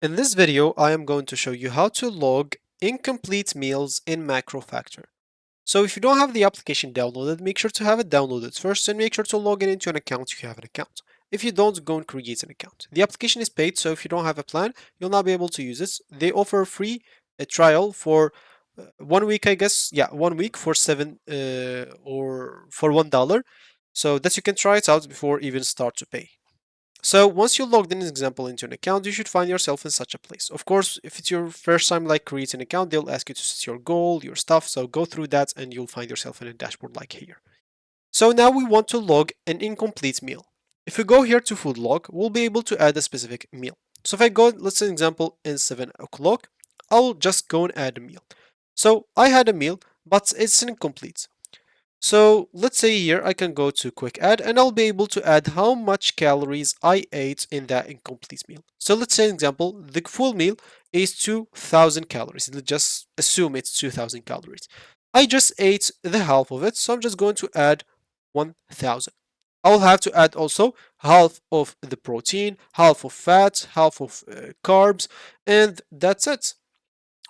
In this video, I am going to show you how to log incomplete meals in MacroFactor. So if you don't have the application downloaded, make sure to have it downloaded first and make sure to log in into an account if you have an account. If you don't, go and create an account. The application is paid, so if you don't have a plan, you'll not be able to use it. They offer free a trial for 1 week, I guess. Yeah, 1 week for or for $1, so that you can try it out before even start to pay. So once you logged in, as example, into an account, you should find yourself in such a place. Of course, if it's your first time like creating an account, they'll ask you to set your goal, your stuff. So go through that and you'll find yourself in a dashboard like here. So now we want to log an incomplete meal. If we go here to food log, we'll be able to add a specific meal. So if I go, let's say an example in 7 o'clock, I'll just go and add a meal. So I had a meal, but it's incomplete. So let's say here I can go to quick add and I'll be able to add how much calories I ate in that incomplete meal. So let's say an example, the full meal is 2000 calories. Let's just assume it's 2000 calories. I just ate the half of it, so I'm just going to add 1000. I'll have to add also half of the protein, half of fat, half of carbs, and that's it.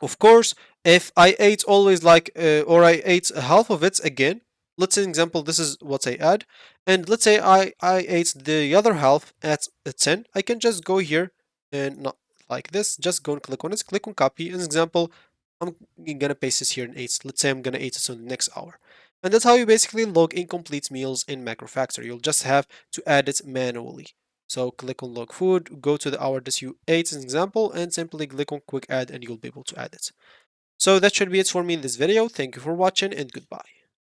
Of course, if I ate always or I ate half of it again, let's say example, this is what I add, and let's say I ate the other half at a 10, I can just go here and not like this, just go and click on it, click on copy, as example, I'm gonna paste this here in 8, let's say I'm gonna eat it in the next hour. And that's how you basically log incomplete meals in MacroFactor. You'll just have to add it manually. So click on log food, go to the hour that you ate as an example, and simply click on quick add and you'll be able to add it. So that should be it for me in this video. Thank you for watching and goodbye.